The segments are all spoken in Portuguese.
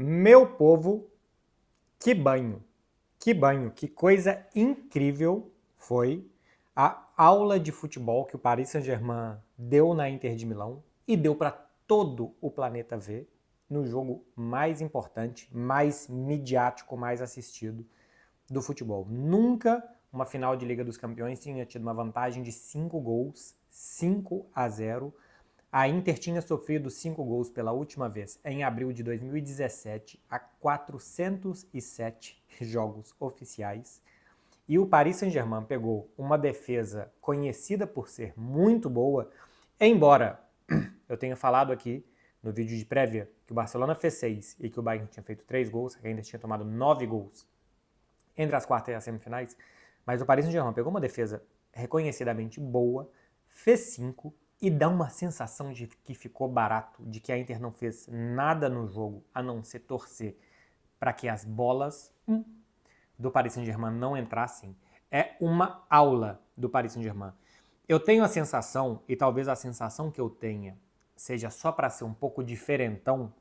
Meu povo, que banho, que coisa incrível foi a aula de futebol que o Paris Saint-Germain deu na Inter de Milão e deu para todo o planeta ver no jogo mais importante, mais midiático, mais assistido do futebol. Nunca uma final de Liga dos Campeões tinha tido uma vantagem de 5 gols, 5-0. A Inter tinha sofrido 5 gols pela última vez em abril de 2017, há 407 jogos oficiais. E o Paris Saint-Germain pegou uma defesa conhecida por ser muito boa, embora eu tenha falado aqui no vídeo de prévia que o Barcelona fez 6 e que o Bayern tinha feito 3 gols, que ainda tinha tomado 9 gols entre as quartas e as semifinais, mas o Paris Saint-Germain pegou uma defesa reconhecidamente boa, fez 5 e dá uma sensação de que ficou barato, de que a Inter não fez nada no jogo a não ser torcer para que as bolas do Paris Saint-Germain não entrassem. É uma aula do Paris Saint-Germain. Eu tenho a sensação, e talvez a sensação que eu tenha seja só para ser um pouco diferentão,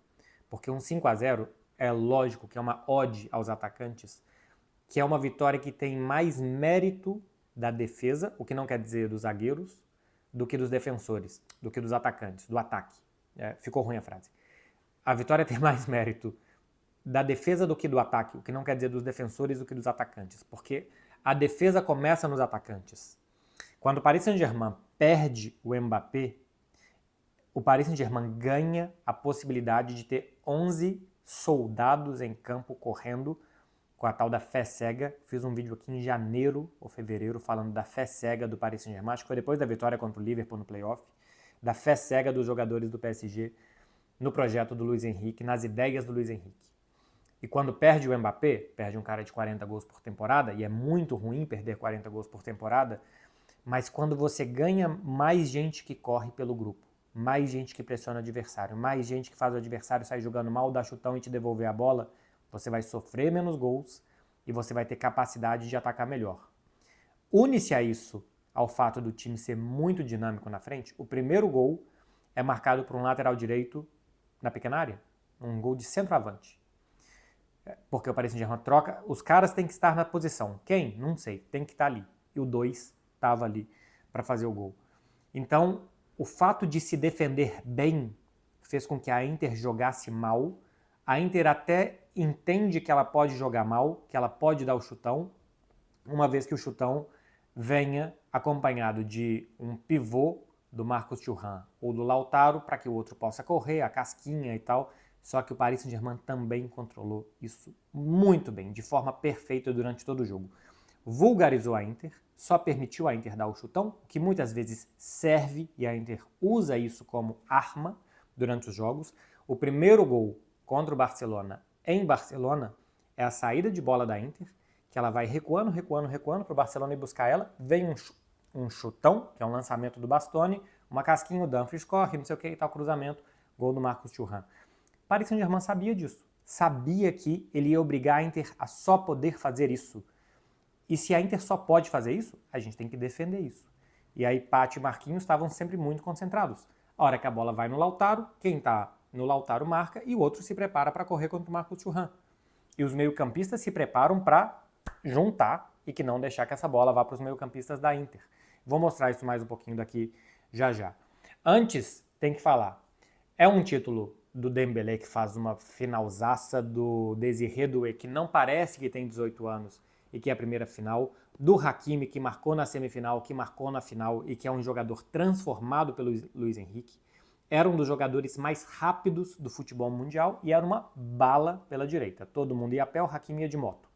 porque um 5-0 é lógico que é uma ode aos atacantes, que é uma vitória que tem mais mérito da defesa, o que não quer dizer dos zagueiros, do que dos defensores, do que dos atacantes, do ataque. Ficou ruim a frase. A vitória tem mais mérito da defesa do que do ataque, o que não quer dizer dos defensores do que dos atacantes, porque a defesa começa nos atacantes. Quando o Paris Saint-Germain perde o Mbappé, o Paris Saint-Germain ganha a possibilidade de ter 11 soldados em campo correndo com a tal da fé cega. Fiz um vídeo aqui em janeiro ou fevereiro falando da fé cega do Paris Saint-Germain, acho que foi depois da vitória contra o Liverpool no playoff, da fé cega dos jogadores do PSG no projeto do Luiz Henrique, nas ideias do Luiz Henrique. E quando perde o Mbappé, perde um cara de 40 gols por temporada, e é muito ruim perder 40 gols por temporada, mas quando você ganha mais gente que corre pelo grupo, mais gente que pressiona o adversário, mais gente que faz o adversário sair jogando mal, dar chutão e te devolver a bola, você vai sofrer menos gols e você vai ter capacidade de atacar melhor. Une-se a isso ao fato do time ser muito dinâmico na frente. O primeiro gol é marcado por um lateral direito na pequena área, um gol de centroavante. Porque o Paris Saint-Germain troca, os caras têm que estar na posição. Quem? Não sei, tem que estar ali. E o 2 estava ali para fazer o gol. Então, o fato de se defender bem fez com que a Inter jogasse mal. A Inter até entende que ela pode jogar mal, que ela pode dar o chutão, uma vez que o chutão venha acompanhado de um pivô do Marcos Thuram ou do Lautaro para que o outro possa correr, a casquinha e tal. Só que o Paris Saint-Germain também controlou isso muito bem, de forma perfeita durante todo o jogo. Vulgarizou a Inter, só permitiu a Inter dar o chutão, que muitas vezes serve e a Inter usa isso como arma durante os jogos. O primeiro gol contra o Barcelona em Barcelona é a saída de bola da Inter, que ela vai recuando para o Barcelona ir buscar ela. Vem um chutão, que é um lançamento do Bastoni, uma casquinha, o Dumfries corre, não sei o que e tal, cruzamento, gol do Marcos Thuram. Paris Saint-Germain sabia disso. Sabia que ele ia obrigar a Inter a só poder fazer isso. E se a Inter só pode fazer isso, a gente tem que defender isso. E aí Paty e Marquinhos estavam sempre muito concentrados. A hora que a bola vai no Lautaro, quem está no Lautaro marca e o outro se prepara para correr contra o Marcos Thuram. E os meio-campistas se preparam para juntar e que não deixar que essa bola vá para os meio-campistas da Inter. Vou mostrar isso mais um pouquinho daqui já já. Antes, tem que falar. É um título do Dembélé que faz uma finalzaça, do Désiré Doué que não parece que tem 18 anos e que é a primeira final, do Hakimi que marcou na semifinal, que marcou na final e que é um jogador transformado pelo Luiz Henrique. Era um dos jogadores mais rápidos do futebol mundial e era uma bala pela direita. Todo mundo ia a pé, o Hakimi ia de moto.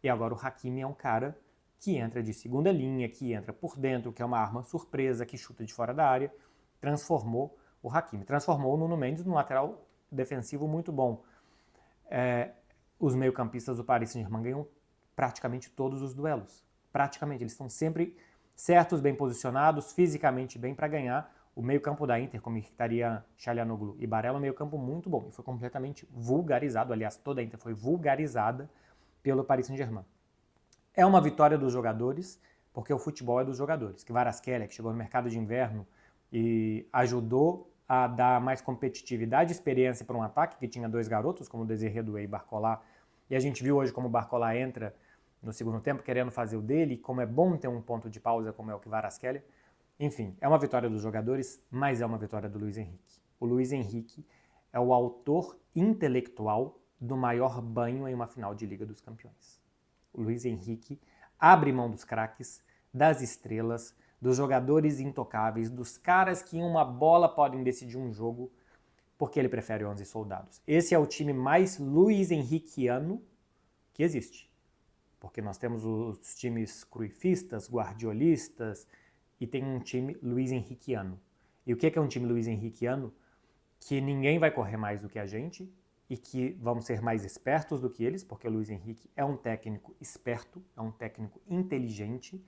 E agora o Hakimi é um cara que entra de segunda linha, que entra por dentro, que é uma arma surpresa, que chuta de fora da área. Transformou o Hakimi. Transformou o Nuno Mendes num lateral defensivo muito bom. Os meio-campistas do Paris Saint-Germain ganham praticamente todos os duelos. Praticamente. Eles estão sempre certos, bem posicionados, fisicamente bem para ganhar. O meio-campo da Inter, com Mkhitaryan, Çalhanoğlu e Barella, é um meio-campo muito bom. E foi completamente vulgarizado. Aliás, toda a Inter foi vulgarizada pelo Paris Saint-Germain. É uma vitória dos jogadores, porque o futebol é dos jogadores. Kvaratskhelia, que chegou no mercado de inverno e ajudou a dar mais competitividade e experiência para um ataque que tinha 2 garotos, como o Desiré Doué e Barcola. E a gente viu hoje como o Barcola entra no segundo tempo querendo fazer o dele, como é bom ter um ponto de pausa como é o Kvaratskhelia. Enfim, é uma vitória dos jogadores, mas é uma vitória do Luiz Henrique. O Luiz Henrique é o autor intelectual do maior banho em uma final de Liga dos Campeões. O Luiz Henrique abre mão dos craques, das estrelas, dos jogadores intocáveis, dos caras que em uma bola podem decidir um jogo, porque ele prefere 11 soldados. Esse é o time mais Luiz Henriquiano que existe. Porque nós temos os times cruifistas, guardiolistas, e tem um time Luiz Henriquiano. E o que é um time Luiz Henriquiano? Que ninguém vai correr mais do que a gente e que vamos ser mais espertos do que eles, porque o Luiz Henrique é um técnico esperto, é um técnico inteligente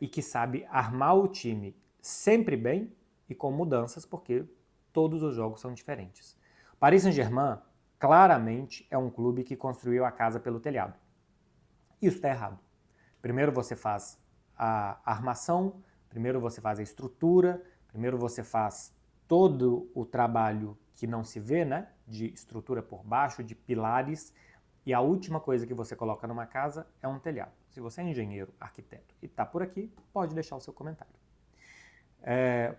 e que sabe armar o time sempre bem e com mudanças, porque todos os jogos são diferentes. Paris Saint-Germain claramente é um clube que construiu a casa pelo telhado. Isso está errado. Primeiro você faz a armação, primeiro você faz a estrutura, primeiro você faz todo o trabalho que não se vê, né? De estrutura por baixo, de pilares, e a última coisa que você coloca numa casa é um telhado. Se você é engenheiro, arquiteto e está por aqui, pode deixar o seu comentário.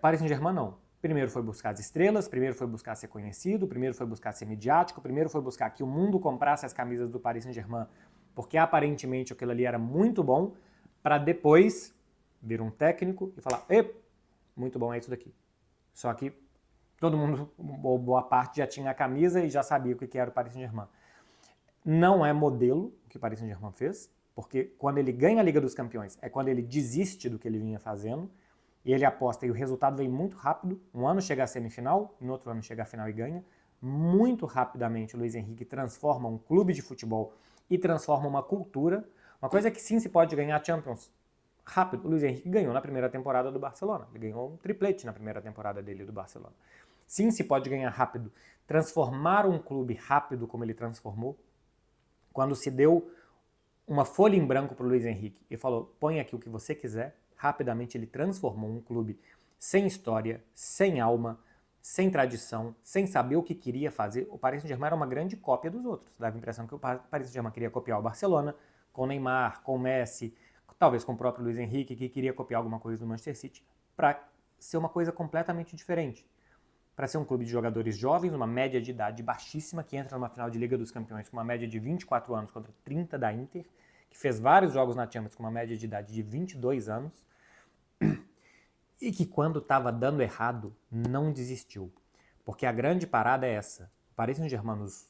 Paris Saint-Germain não. Primeiro foi buscar as estrelas, primeiro foi buscar ser conhecido, primeiro foi buscar ser midiático, primeiro foi buscar que o mundo comprasse as camisas do Paris Saint-Germain, porque aparentemente aquilo ali era muito bom, para depois vir um técnico e falar, muito bom, é isso daqui. Só que todo mundo, ou boa parte, já tinha a camisa e já sabia o que era o Paris Saint-Germain. Não é modelo o que o Paris Saint-Germain fez, porque quando ele ganha a Liga dos Campeões é quando ele desiste do que ele vinha fazendo, e ele aposta e o resultado vem muito rápido. Um ano chega à semifinal, no outro ano chega à final e ganha. Muito rapidamente o Luiz Henrique transforma um clube de futebol e transforma uma cultura. Uma coisa é que sim se pode ganhar Champions rápido. O Luiz Henrique ganhou na primeira temporada do Barcelona. Ele ganhou um triplete na primeira temporada dele do Barcelona. Sim se pode ganhar rápido. Transformar um clube rápido como ele transformou, quando se deu uma folha em branco para o Luiz Henrique e falou, põe aqui o que você quiser, rapidamente ele transformou um clube sem história, sem alma, sem tradição, sem saber o que queria fazer. O Paris Saint-Germain era uma grande cópia dos outros. Dava a impressão que o Paris Saint-Germain queria copiar o Barcelona, com o Neymar, com o Messi, talvez com o próprio Luiz Henrique, que queria copiar alguma coisa do Manchester City, para ser uma coisa completamente diferente. Para ser um clube de jogadores jovens, uma média de idade baixíssima, que entra numa final de Liga dos Campeões com uma média de 24 anos contra 30 da Inter, que fez vários jogos na Champions com uma média de idade de 22 anos, e que quando estava dando errado, não desistiu. Porque a grande parada é essa. O Paris Saint-Germain, nos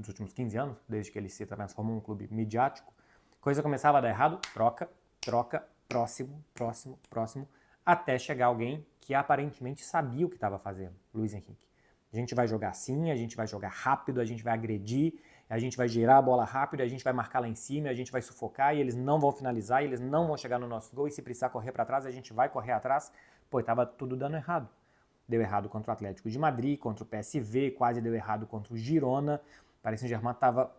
últimos 15 anos, desde que ele se transformou em um clube midiático, coisa começava a dar errado, troca, próximo, até chegar alguém que aparentemente sabia o que estava fazendo, Luiz Henrique. A gente vai jogar assim, a gente vai jogar rápido, a gente vai agredir, a gente vai girar a bola rápido, a gente vai marcar lá em cima, a gente vai sufocar e eles não vão finalizar, e eles não vão chegar no nosso gol, e se precisar correr para trás, a gente vai correr atrás. Pô, estava tudo dando errado. Deu errado contra o Atlético de Madrid, contra o PSV, quase deu errado contra o Girona. O Paris Saint-Germain estava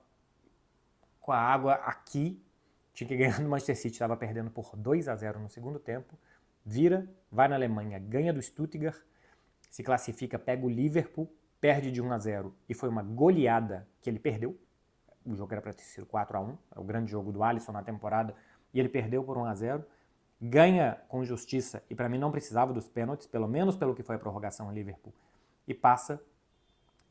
com a água aqui, tinha que ganhar no Manchester City, estava perdendo por 2-0 no segundo tempo, vira, vai na Alemanha, ganha do Stuttgart, se classifica, pega o Liverpool, perde de 1-0 e foi uma goleada que ele perdeu. O jogo era para ter sido 4-1, é o grande jogo do Alisson na temporada, e ele perdeu por 1-0. Ganha com justiça, e para mim não precisava dos pênaltis, pelo menos pelo que foi a prorrogação em Liverpool, e passa.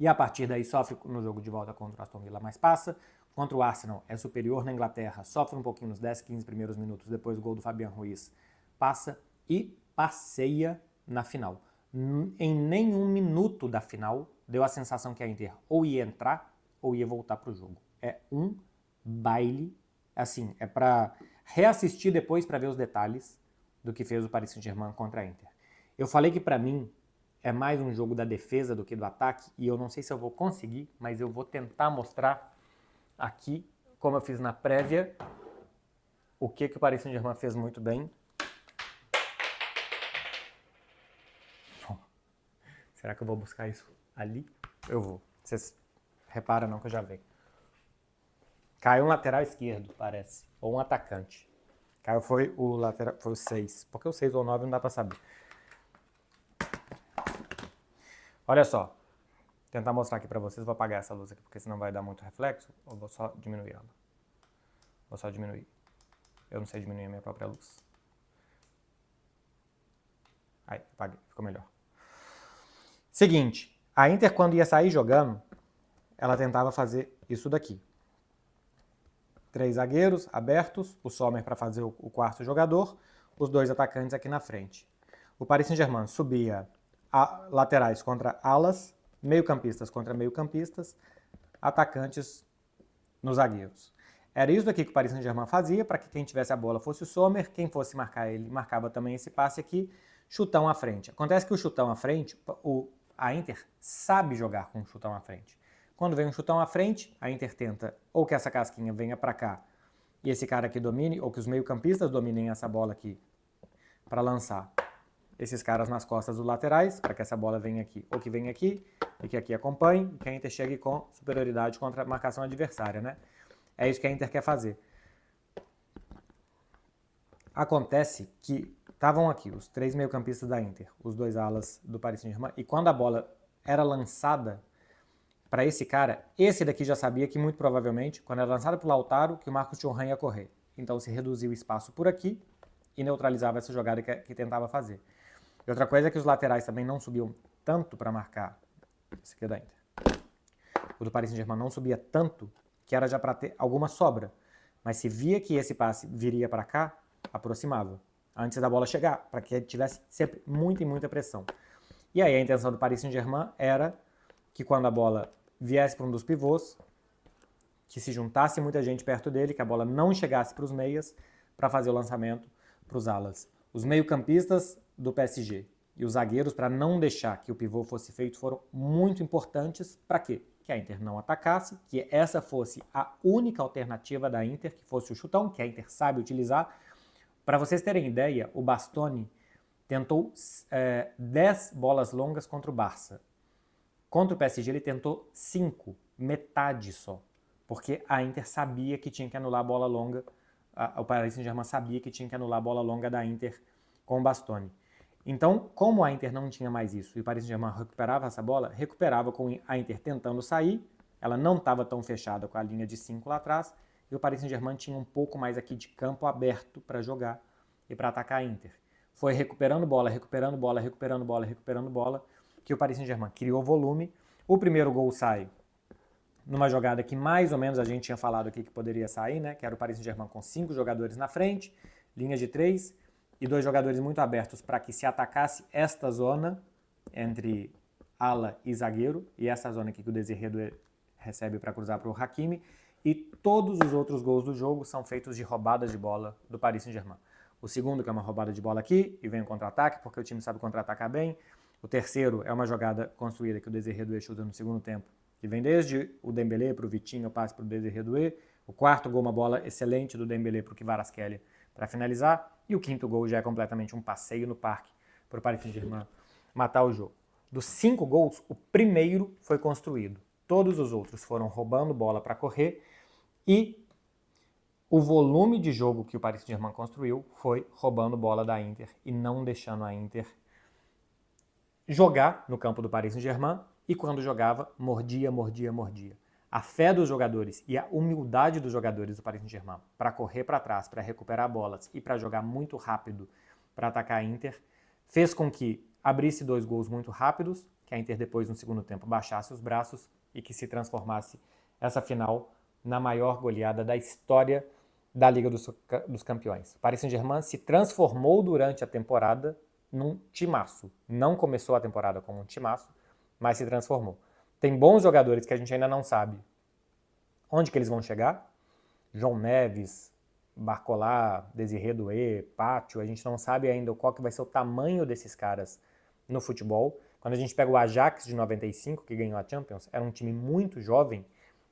E a partir daí sofre no jogo de volta contra o Aston Villa, mas passa. Contra o Arsenal é superior na Inglaterra, sofre um pouquinho nos 10, 15 primeiros minutos, depois do gol do Fabian Ruiz, passa e passeia na final. Em nenhum minuto da final deu a sensação que a Inter ou ia entrar ou ia voltar para o jogo. É um baile, assim, é para reassistir depois para ver os detalhes do que fez o Paris Saint-Germain contra a Inter. Eu falei que para mim é mais um jogo da defesa do que do ataque, e eu não sei se eu vou conseguir, mas eu vou tentar mostrar aqui, como eu fiz na prévia, o que o Paris Saint-Germain fez muito bem. Bom, será que eu vou buscar isso ali? Eu vou. Vocês reparam não que eu já venho. Caiu um lateral esquerdo, parece, ou um atacante. Caiu foi o lateral, foi o 6, porque o 6 ou o 9 não dá pra saber. Olha só, vou tentar mostrar aqui pra vocês, vou apagar essa luz aqui porque senão vai dar muito reflexo, ou vou só diminuir ela. Vou só diminuir. Eu não sei diminuir a minha própria luz. Aí, apaguei, ficou melhor. Seguinte, a Inter quando ia sair jogando, ela tentava fazer isso daqui. 3 zagueiros abertos, o Sommer para fazer o quarto jogador, os 2 atacantes aqui na frente. O Paris Saint-Germain subia laterais contra alas, meio-campistas contra meio-campistas, atacantes nos zagueiros. Era isso daqui que o Paris Saint-Germain fazia, para que quem tivesse a bola fosse o Sommer, quem fosse marcar ele marcava também esse passe aqui, chutão à frente. Acontece que o chutão à frente, a Inter sabe jogar com o chutão à frente. Quando vem um chutão à frente, a Inter tenta ou que essa casquinha venha para cá e esse cara aqui domine, ou que os meio-campistas dominem essa bola aqui para lançar esses caras nas costas dos laterais, para que essa bola venha aqui, ou que venha aqui, e que aqui acompanhe, e que a Inter chegue com superioridade contra a marcação adversária, né? É isso que a Inter quer fazer. Acontece que estavam aqui os 3 meio-campistas da Inter, os 2 alas do Paris Saint-Germain, e quando a bola era lançada para esse cara, esse daqui já sabia que muito provavelmente, quando era lançado para o Lautaro, que o Marcos Thuram ia correr. Então se reduzia o espaço por aqui e neutralizava essa jogada que tentava fazer. E outra coisa é que os laterais também não subiam tanto para marcar. Esse aqui é da Inter. O do Paris Saint-Germain não subia tanto que era já para ter alguma sobra. Mas se via que esse passe viria para cá, aproximava, antes da bola chegar, para que tivesse sempre muita e muita pressão. E aí a intenção do Paris Saint-Germain era que quando a bola viesse para um dos pivôs, que se juntasse muita gente perto dele, que a bola não chegasse para os meias, para fazer o lançamento para os alas. Os meio-campistas do PSG e os zagueiros, para não deixar que o pivô fosse feito, foram muito importantes. Para quê? Que a Inter não atacasse, que essa fosse a única alternativa da Inter, que fosse o chutão, que a Inter sabe utilizar. Para vocês terem ideia, o Bastoni tentou 10 bolas longas contra o Barça. Contra o PSG ele tentou 5, metade só, porque a Inter sabia que tinha que anular a bola longa, o Paris Saint-Germain sabia que tinha que anular a bola longa da Inter com o Bastoni. Então, como a Inter não tinha mais isso e o Paris Saint-Germain recuperava essa bola, recuperava com a Inter tentando sair, ela não estava tão fechada com a linha de 5 lá atrás, e o Paris Saint-Germain tinha um pouco mais aqui de campo aberto para jogar e para atacar a Inter. Foi recuperando bola, recuperando bola, recuperando bola, recuperando bola, que o Paris Saint-Germain criou volume. O primeiro gol sai numa jogada que mais ou menos a gente tinha falado aqui que poderia sair, né? Que era o Paris Saint-Germain com 5 jogadores na frente, linha de 3, e 2 jogadores muito abertos para que se atacasse esta zona entre ala e zagueiro, e essa zona aqui que o Désiré recebe para cruzar para o Hakimi, e todos os outros gols do jogo são feitos de roubadas de bola do Paris Saint-Germain. O segundo, que é uma roubada de bola aqui, e vem o contra-ataque, porque o time sabe contra-atacar bem. O terceiro é uma jogada construída que o Désiré Doué chuta no segundo tempo, que vem desde o Dembélé para o Vitinho, passe para o Désiré Doué. O quarto gol, uma bola excelente do Dembélé para o Kvaratskhelia para finalizar. E o quinto gol já é completamente um passeio no parque para o Paris Saint-Germain matar o jogo. Dos 5 gols, o primeiro foi construído. Todos os outros foram roubando bola para correr e o volume de jogo que o Paris Saint-Germain construiu foi roubando bola da Inter e não deixando a Inter jogar no campo do Paris Saint-Germain, e quando jogava, mordia, mordia, mordia. A fé dos jogadores e a humildade dos jogadores do Paris Saint-Germain para correr para trás, para recuperar bolas e para jogar muito rápido para atacar a Inter, fez com que abrisse 2 gols muito rápidos, que a Inter depois no segundo tempo baixasse os braços e que se transformasse essa final na maior goleada da história da Liga dos Campeões. O Paris Saint-Germain se transformou durante a temporada num timaço. Não começou a temporada como um timaço, mas se transformou. Tem bons jogadores que a gente ainda não sabe onde que eles vão chegar. João Neves, Barcola, Désiré Doué, Pátio, a gente não sabe ainda qual que vai ser o tamanho desses caras no futebol. Quando a gente pega o Ajax de 95, que ganhou a Champions, era um time muito jovem,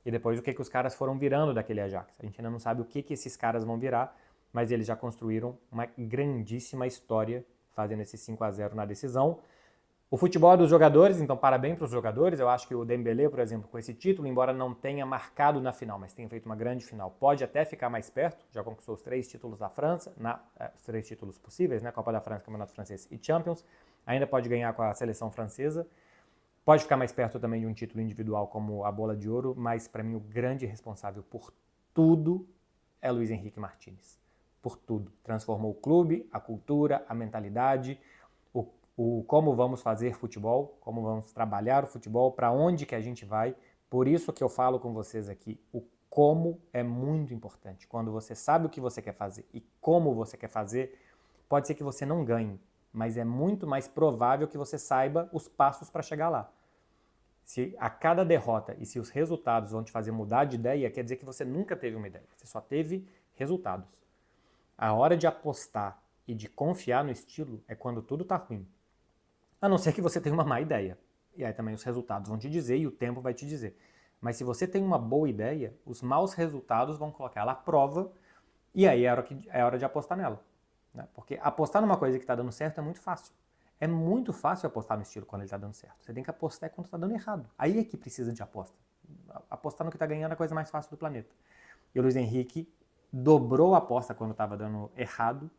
e depois o que os caras foram virando daquele Ajax. A gente ainda não sabe o que esses caras vão virar, mas eles já construíram uma grandíssima história fazendo esse 5-0 na decisão. O futebol é dos jogadores, então parabéns para os jogadores. Eu acho que o Dembélé, por exemplo, com esse título, embora não tenha marcado na final, mas tenha feito uma grande final, pode até ficar mais perto. Já conquistou os 3 títulos da França, os 3 títulos possíveis, né? Copa da França, Campeonato Francês e Champions. Ainda pode ganhar com a seleção francesa. Pode ficar mais perto também de um título individual como a Bola de Ouro, mas para mim o grande responsável por tudo é Luiz Henrique Martínez. Por tudo. Transformou o clube, a cultura, a mentalidade, o como vamos fazer futebol, como vamos trabalhar o futebol, para onde que a gente vai. Por isso que eu falo com vocês aqui, o como é muito importante. Quando você sabe o que você quer fazer e como você quer fazer, pode ser que você não ganhe, mas é muito mais provável que você saiba os passos para chegar lá. Se a cada derrota e se os resultados vão te fazer mudar de ideia, quer dizer que você nunca teve uma ideia, você só teve resultados. A hora de apostar e de confiar no estilo é quando tudo está ruim. A não ser que você tenha uma má ideia. E aí também os resultados vão te dizer e o tempo vai te dizer. Mas se você tem uma boa ideia, os maus resultados vão colocar ela à prova e aí é hora de apostar nela. Né? Porque apostar numa coisa que está dando certo é muito fácil. É muito fácil apostar no estilo quando ele está dando certo. Você tem que apostar quando está dando errado. Aí é que precisa de aposta. Apostar no que está ganhando é a coisa mais fácil do planeta. E o Luiz Henrique dobrou a aposta quando estava dando errado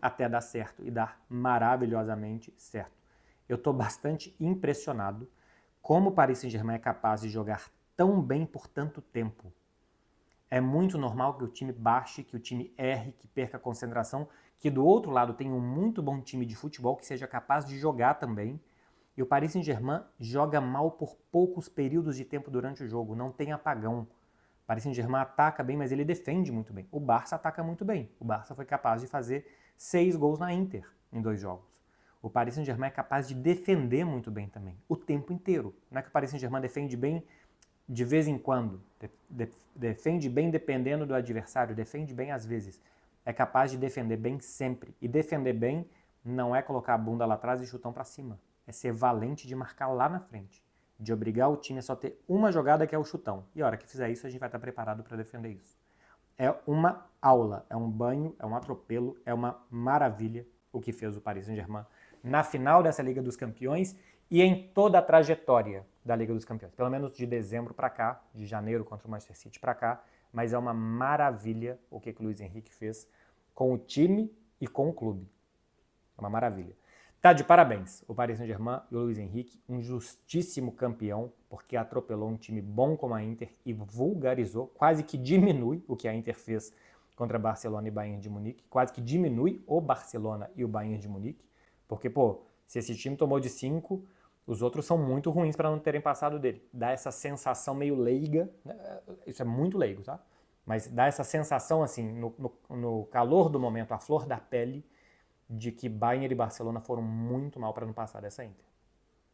até dar certo e dar maravilhosamente certo. Eu estou bastante impressionado como o Paris Saint-Germain é capaz de jogar tão bem por tanto tempo. É muito normal que o time baixe, que o time erre, que perca a concentração, que do outro lado tem um muito bom time de futebol que seja capaz de jogar também. E o Paris Saint-Germain joga mal por poucos períodos de tempo durante o jogo, não tem apagão. O Paris Saint-Germain ataca bem, mas ele defende muito bem. O Barça ataca muito bem. O Barça foi capaz de fazer 6 gols na Inter em 2 jogos. O Paris Saint-Germain é capaz de defender muito bem também, o tempo inteiro. Não é que o Paris Saint-Germain defende bem de vez em quando, defende bem dependendo do adversário, defende bem às vezes. É capaz de defender bem sempre. E defender bem não é colocar a bunda lá atrás e chutão para cima. É ser valente de marcar lá na frente. De obrigar o time a só ter uma jogada que é o chutão. E a hora que fizer isso, a gente vai estar preparado para defender isso. É uma aula, é um banho, é um atropelo, é uma maravilha o que fez o Paris Saint-Germain na final dessa Liga dos Campeões e em toda a trajetória da Liga dos Campeões. Pelo menos de dezembro para cá, de janeiro contra o Manchester City para cá, mas é uma maravilha o que o Luiz Henrique fez com o time e com o clube. É uma maravilha. Tá de parabéns o Paris Saint-Germain e o Luiz Henrique, um justíssimo campeão, porque atropelou um time bom como a Inter e vulgarizou, quase que diminui o que a Inter fez contra Barcelona e Bayern de Munique, quase que diminui o Barcelona e o Bayern de Munique, porque, pô, se esse time tomou de 5, os outros são muito ruins para não terem passado dele. Dá essa sensação meio leiga, isso é muito leigo, tá? Mas dá essa sensação, assim, no calor do momento, a flor da pele, de que Bayern e Barcelona foram muito mal para não passar dessa Inter.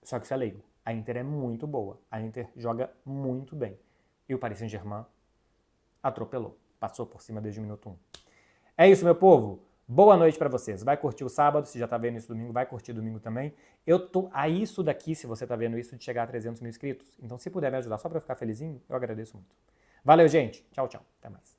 Só que isso é leigo. A Inter é muito boa. A Inter joga muito bem. E o Paris Saint-Germain atropelou. Passou por cima desde o minuto 1. É isso, meu povo. Boa noite para vocês. Vai curtir o sábado, se já tá vendo isso domingo, vai curtir domingo também. Eu tô a isso daqui, se você tá vendo isso, de chegar a 300 mil inscritos. Então, se puder me ajudar só para eu ficar felizinho, eu agradeço muito. Valeu, gente. Tchau, tchau. Até mais.